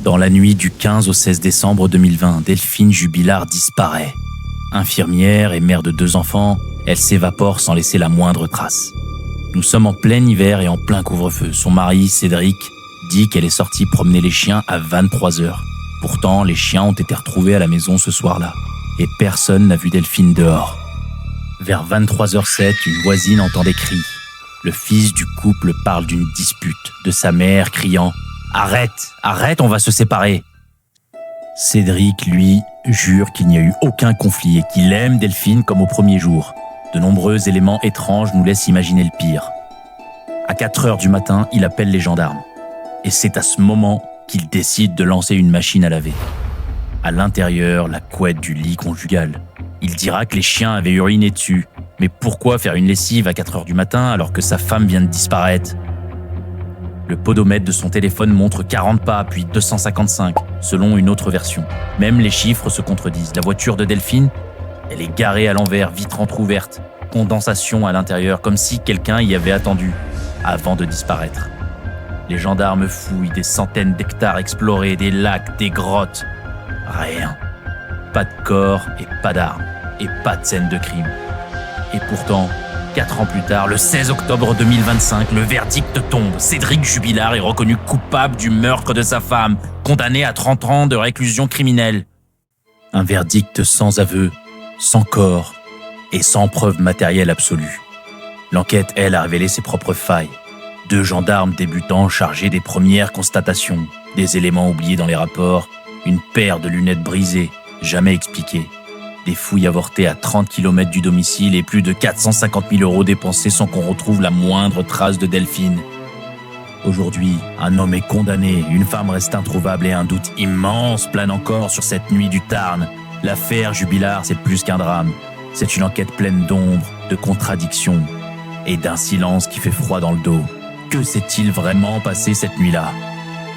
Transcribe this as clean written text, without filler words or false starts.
Dans la nuit du 15 au 16 décembre 2020, Delphine Jubilard disparaît. Infirmière et mère de 2 enfants, elle s'évapore sans laisser la moindre trace. Nous sommes en plein hiver et en plein couvre-feu. Son mari, Cédric, dit qu'elle est sortie promener les chiens à 23h. Pourtant, les chiens ont été retrouvés à la maison ce soir-là. Et personne n'a vu Delphine dehors. Vers 23h07, une voisine entend des cris. Le fils du couple parle d'une dispute, de sa mère criant « Arrête, arrête, on va se séparer !» Cédric, lui, jure qu'il n'y a eu aucun conflit et qu'il aime Delphine comme au premier jour. De nombreux éléments étranges nous laissent imaginer le pire. À 4h du matin, il appelle les gendarmes. Et c'est à ce moment qu'il décide de lancer une machine à laver. À l'intérieur, la couette du lit conjugal. Il dira que les chiens avaient uriné dessus. Mais pourquoi faire une lessive à 4h du matin alors que sa femme vient de disparaître ? Le podomètre de son téléphone montre 40 pas, puis 255, selon une autre version. Même les chiffres se contredisent. La voiture de Delphine, elle est garée à l'envers, vitre entrouverte, condensation à l'intérieur, comme si quelqu'un y avait attendu, avant de disparaître. Les gendarmes fouillent des centaines d'hectares explorés, des lacs, des grottes. Rien. Pas de corps et pas d'armes. Et pas de scène de crime. Et pourtant, 4 ans plus tard, le 16 octobre 2025, le verdict tombe. Cédric Jubilard est reconnu coupable du meurtre de sa femme, condamné à 30 ans de réclusion criminelle. Un verdict sans aveu, sans corps et sans preuve matérielle absolue. L'enquête, elle, a révélé ses propres failles. 2 gendarmes débutants chargés des premières constatations, des éléments oubliés dans les rapports, une paire de lunettes brisées, jamais expliquées. Des fouilles avortées à 30 km du domicile et plus de 450 000 € dépensés sans qu'on retrouve la moindre trace de Delphine. Aujourd'hui, un homme est condamné, une femme reste introuvable et un doute immense plane encore sur cette nuit du Tarn. L'affaire Jubilard, c'est plus qu'un drame. C'est une enquête pleine d'ombre, de contradictions et d'un silence qui fait froid dans le dos. Que s'est-il vraiment passé cette nuit-là ?